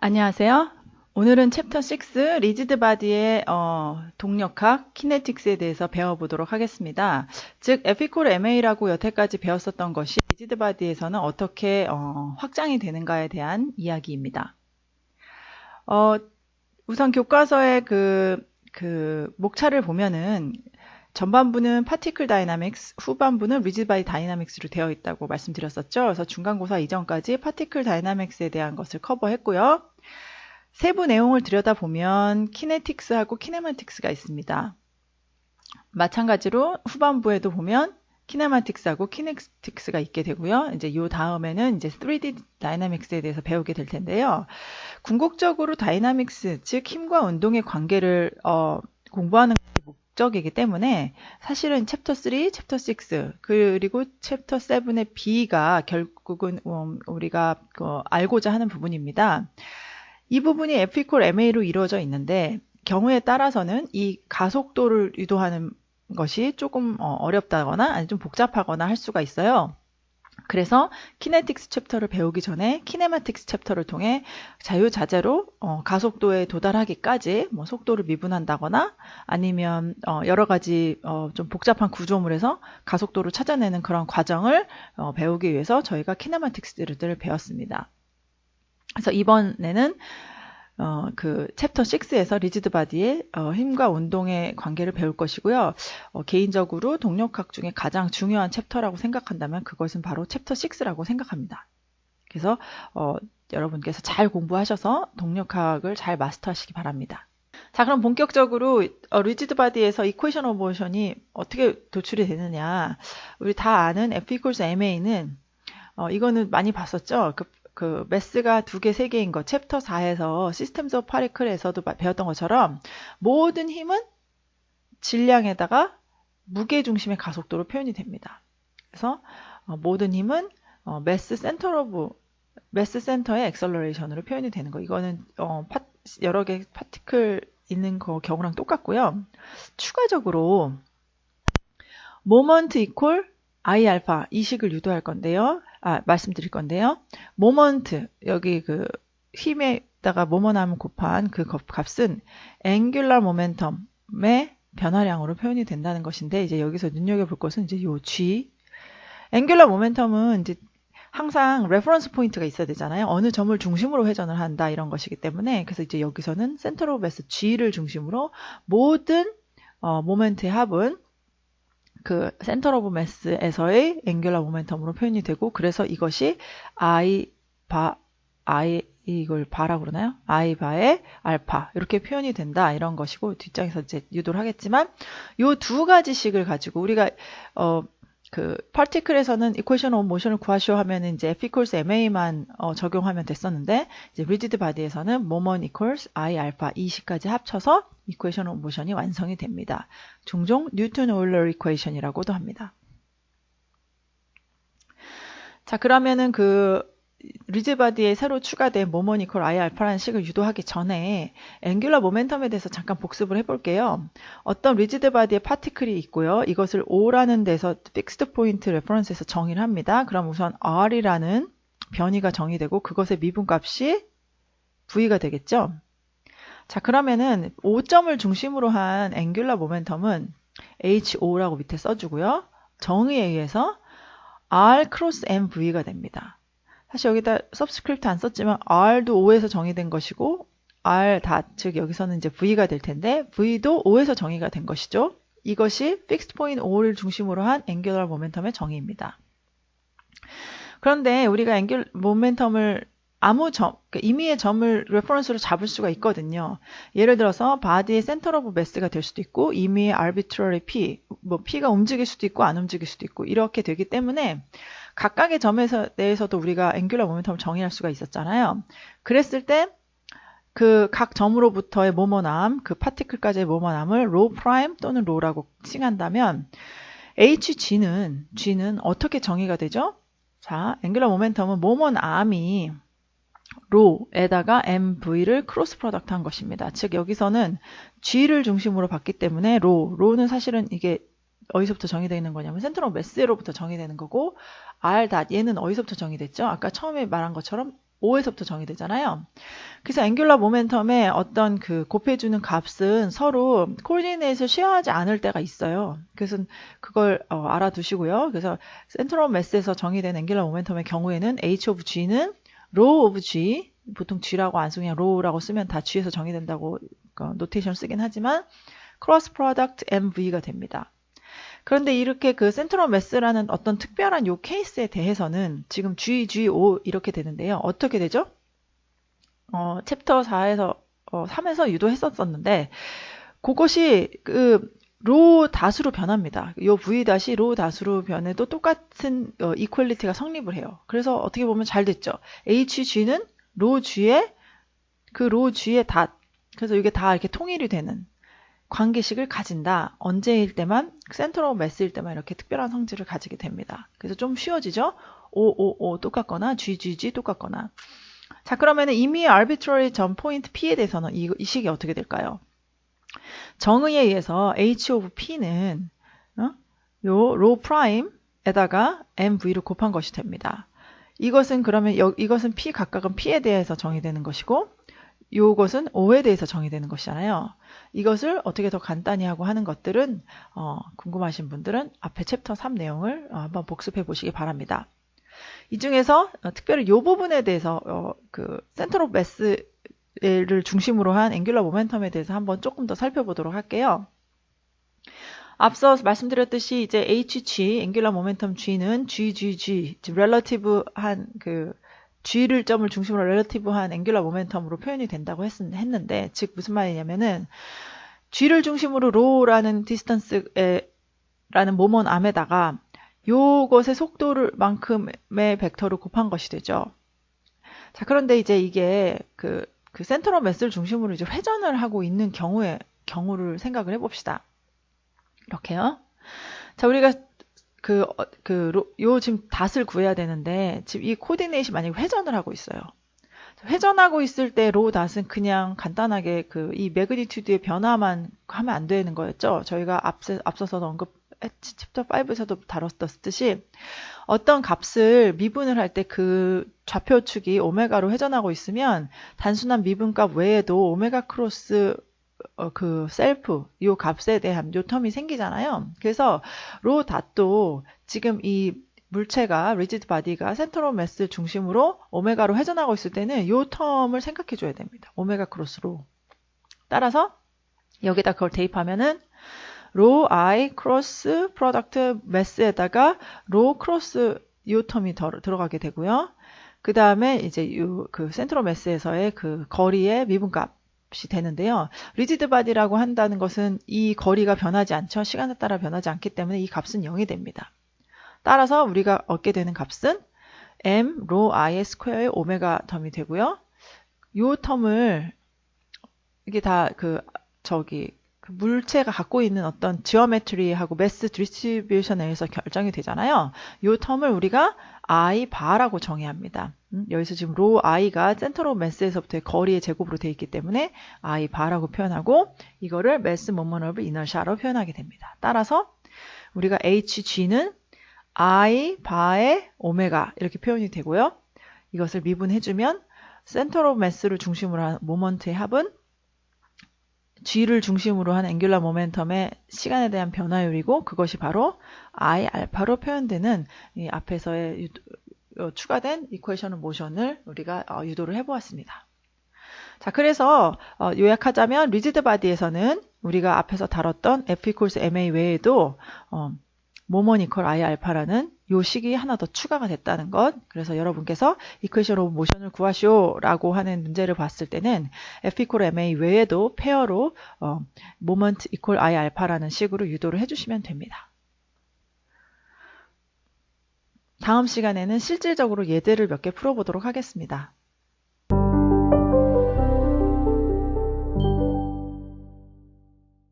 안녕하세요. 오늘은 챕터 6 리지드 바디의 동력학 키네틱스에 대해서 배워보도록 하겠습니다. 즉 에피콜 MA라고 여태까지 배웠었던 것이 리지드 바디에서는 어떻게 확장이 되는가에 대한 이야기입니다. 우선 교과서의 그 목차를 보면은 전반부는 파티클 다이나믹스, 후반부는 리지드 바디 다이나믹스로 되어 있다고 말씀드렸었죠. 그래서 중간고사 이전까지 파티클 다이나믹스에 대한 것을 커버했고요. 세부 내용을 들여다보면 키네틱스하고 키네마틱스가 있습니다. 마찬가지로 후반부에도 보면 키네마틱스하고 키네틱스가 있게 되고요. 이제 요 다음에는 이제 3D 다이나믹스에 대해서 배우게 될 텐데요. 궁극적으로 다이나믹스, 즉 힘과 운동의 관계를 공부하는 것이 목적이기 때문에 사실은 챕터 3, 챕터 6 그리고 챕터 7의 B가 결국은 우리가 알고자 하는 부분입니다. 이 부분이 에피콜 MA로 이루어져 있는데 경우에 따라서는 이 가속도를 유도하는 것이 조금 어렵다거나 아니 좀 복잡하거나 할 수가 있어요. 그래서 키네틱스 챕터를 배우기 전에 키네마틱스 챕터를 통해 자유자재로 가속도에 도달하기까지 뭐 속도를 미분한다거나 아니면 여러 가지 좀 복잡한 구조물에서 가속도를 찾아내는 그런 과정을 배우기 위해서 저희가 키네마틱스를 배웠습니다. 그래서 이번에는 그 챕터 6에서 리지드 바디의 힘과 운동의 관계를 배울 것이고요. 개인적으로 동력학 중에 가장 중요한 챕터라고 생각한다면 그것은 바로 챕터 6라고 생각합니다. 그래서 여러분께서 잘 공부하셔서 동력학을 잘 마스터하시기 바랍니다. 자, 그럼 본격적으로 리지드 바디에서 이퀘이션 오브 모션이 어떻게 도출이 되느냐. 우리 다 아는 F equals MA는 이거는 많이 봤었죠. 그 매스가 2개, 3개인 거 챕터 4에서 시스템스 오브 파티클에서도 배웠던 것처럼 모든 힘은 질량에다가 무게 중심의 가속도로 표현이 됩니다. 그래서 모든 힘은 매스 센터의 액셀러레이션으로 표현이 되는 거. 이거는 여러 개 파티클 있는 거 경우랑 똑같고요. 추가적으로 모먼트 이퀄 I 알파 이 식을 유도할 건데요. 말씀드릴 건데요. 모먼트 여기 그 힘에다가 모먼함 곱한 그 값은 앵귤러 모멘텀의 변화량으로 표현이 된다는 것인데 이제 여기서 눈여겨볼 것은 이제 요 G 앵귤러 모멘텀은 이제 항상 레퍼런스 포인트가 있어야 되잖아요. 어느 점을 중심으로 회전을 한다 이런 것이기 때문에 그래서 이제 여기서는 센터 오브 매스 G를 중심으로 모든 모멘트의 합은 그 센터 오브 매스에서의 앵귤러 모멘텀으로 표현이 되고 그래서 이것이 이걸 바라고 그러나요? I 바의 알파 이렇게 표현이 된다 이런 것이고 뒷장에서 이제 유도를 하겠지만 요 두 가지씩을 가지고 우리가 그 파티클에서는 이퀘이션 오브 모션을 구하시오 하면은 이제 F equals MA만 적용하면 됐었는데 이제 리지드 바디에서는 모먼 equals I 알파 이 식까지 합쳐서 이퀘이션 오브 모션이 완성이 됩니다. 종종 뉴턴 오일러 이퀘이션이라고도 합니다. 자, 그러면은 그 리지드 바디에 새로 추가된 모먼 이퀄 I 알파라는 식을 유도하기 전에 앵귤러 모멘텀에 대해서 잠깐 복습을 해볼게요. 어떤 리지드 바디의 파티클이 있고요. 이것을 O라는 데서 픽스드 포인트 레퍼런스에서 정의를 합니다. 그럼 우선 R이라는 변위가 정의되고 그것의 미분값이 V가 되겠죠. 자, 그러면은 5점을 중심으로 한 앵귤러 모멘텀은 HO라고 밑에 써주고요. 정의에 의해서 R 크로스 MV가 됩니다. 사실 여기다 서브스크립트 안 썼지만 R도 5에서 정의된 것이고 R 즉 여기서는 이제 V가 될 텐데 V도 5에서 정의가 된 것이죠. 이것이 픽스드 포인트 5를 중심으로 한 앵귤러 모멘텀의 정의입니다. 그런데 우리가 앵귤러 모멘텀을 아무 점, 그러니까 임의의 점을 레퍼런스로 잡을 수가 있거든요. 예를 들어서 바디의 센터 오브 매스가 될 수도 있고 임의의 arbitrary P, 뭐 P가 움직일 수도 있고 안 움직일 수도 있고 이렇게 되기 때문에 각각의 점에 대해서도 우리가 앵귤러 모멘텀을 정의할 수가 있었잖아요. 그랬을 때 그 각 점으로부터의 모먼암, 그 파티클까지의 모먼암을 로 프라임 또는 로라고 칭한다면 G는 어떻게 정의가 되죠? 자, 앵귤러 모멘텀은 모먼암이 로에다가 MV를 크로스 프로덕트 한 것입니다. 즉 여기서는 G를 중심으로 봤기 때문에 로는 사실은 이게 어디서부터 정의되어 있는 거냐면 센터 오브 매스로부터 정의되는 거고 R 얘는 어디서부터 정의됐죠? 아까 처음에 말한 것처럼 O에서부터 정의되잖아요. 그래서 앵귤러 모멘텀의 어떤 그 곱해주는 값은 서로 코디네이트를 쉐어하지 않을 때가 있어요. 그래서 그걸 알아두시고요. 그래서 센트럴 매스에서 정의된 앵귤러 모멘텀의 경우에는 H of G는 rho of G, 보통 G라고 안 쓰고 그냥 rho라고 쓰면 다 G에서 정의된다고 노테이션 쓰긴 하지만 크로스 프로덕트 MV가 됩니다. 그런데 이렇게 그 센트럴 매스라는 어떤 특별한 요 케이스에 대해서는 지금 GO 이렇게 되는데요. 어떻게 되죠? 챕터 3에서 유도했었는데 그것이 그 로 다수로 변합니다. 요 V 다시 로 다수로 변해도 똑같은 이퀄리티가 성립을 해요. 그래서 어떻게 보면 잘 됐죠. HG는 로 G에 그 로 G의 닷. 그래서 이게 다 이렇게 통일이 되는 관계식을 가진다. 언제일 때만 센트럴 매스일 때만 이렇게 특별한 성질을 가지게 됩니다. 그래서 좀 쉬워지죠. O 똑같거나 GGG 똑같거나. 자, 그러면 이미 arbitrary 점 포인트 P에 대해서는 이 식이 어떻게 될까요? 정의에 의해서 H of P는 요 로 프라임에다가 MV를 곱한 것이 됩니다. 이것은 그러면 이것은 P 각각은 P에 대해서 정의되는 것이고 요것은 O에 대해서 정의되는 것이잖아요. 이것을 어떻게 더 간단히 하고 하는 것들은 궁금하신 분들은 앞에 챕터 3 내용을 한번 복습해 보시기 바랍니다. 이 중에서 특별히 이 부분에 대해서 그 센터 오브 매스를 중심으로 한 앵귤러 모멘텀에 대해서 한번 조금 더 살펴보도록 할게요. 앞서 말씀드렸듯이 이제 HG, 앵귤러 모멘텀 G는 GGG, 렐러티브한 그 G를 점을 중심으로 렐러티브한 앵귤러 모멘텀으로 표현이 된다고 했는데, 즉 무슨 말이냐면은 G를 중심으로 로라는 디스턴스라는 모먼 암에다가 요것의 속도를 만큼의 벡터를 곱한 것이 되죠. 자, 그런데 이제 이게 그 센터럴 매스를 중심으로 이제 회전을 하고 있는 경우를 생각을 해봅시다. 이렇게요. 자, 우리가 요 지금 닷을 구해야 되는데, 지금 이 코디네이트이 만약에 회전을 하고 있어요. 회전하고 있을 때 로 닷은 그냥 간단하게 이 매그니튜드의 변화만 하면 안 되는 거였죠. 저희가 앞서서 챕터 5에서도 다뤘듯이 어떤 값을 미분을 할 때 그 좌표축이 오메가로 회전하고 있으면 단순한 미분값 외에도 오메가 크로스 그 셀프 요 값에 대한 요 텀이 생기잖아요. 그래서 로 닷도 지금 이 물체가 리지드 바디가 센트럴 매스 중심으로 오메가로 회전하고 있을 때는 요 텀을 생각해 줘야 됩니다. 오메가 크로스로. 따라서 여기다 그걸 대입하면은 로 I 크로스 프로덕트 매스에다가 로 크로스 요 텀이 들어가게 되고요. 그 다음에 이제 그 센트럴 매스에서의 그 거리의 미분값이 되는데요. 리지드 바디라고 한다는 것은 이 거리가 변하지 않죠. 시간에 따라 변하지 않기 때문에 이 값은 0이 됩니다. 따라서 우리가 얻게 되는 값은 m 로 i의 스퀘어의 오메가 텀이 되고요. 요 텀을 이게 다 물체가 갖고 있는 어떤 지오메트리하고 매스 디스트리뷰션에 의해서 결정이 되잖아요. 요 텀을 우리가 I 바라고 정의합니다. 여기서 지금 로 I가 센터 오브 매스에서부터의 거리의 제곱으로 되어 있기 때문에 I 바라고 표현하고 이거를 매스 모먼트 오브 이너샤로 표현하게 됩니다. 따라서 우리가 HG는 I 바의 오메가 이렇게 표현이 되고요. 이것을 미분해주면 센터 오브 매스를 중심으로 한 모먼트의 합은 G를 중심으로 한 앵귤러 모멘텀의 시간에 대한 변화율이고 그것이 바로 I 알파로 표현되는 이 앞에서의 추가된 이퀘이션 모션을 우리가 유도를 해보았습니다. 자, 그래서 요약하자면 리지드 바디에서는 우리가 앞에서 다뤘던 F equals MA 외에도 모먼 이퀄 I 알파라는 요 식이 하나 더 추가가 됐다는 것. 그래서 여러분께서 이퀘이션 오브 모션을 구하시오라고 하는 문제를 봤을 때는 F 이퀄 MA 외에도 페어로 모먼트 이퀄 I 알파라는 식으로 유도를 해주시면 됩니다. 다음 시간에는 실질적으로 예제를 몇 개 풀어보도록 하겠습니다.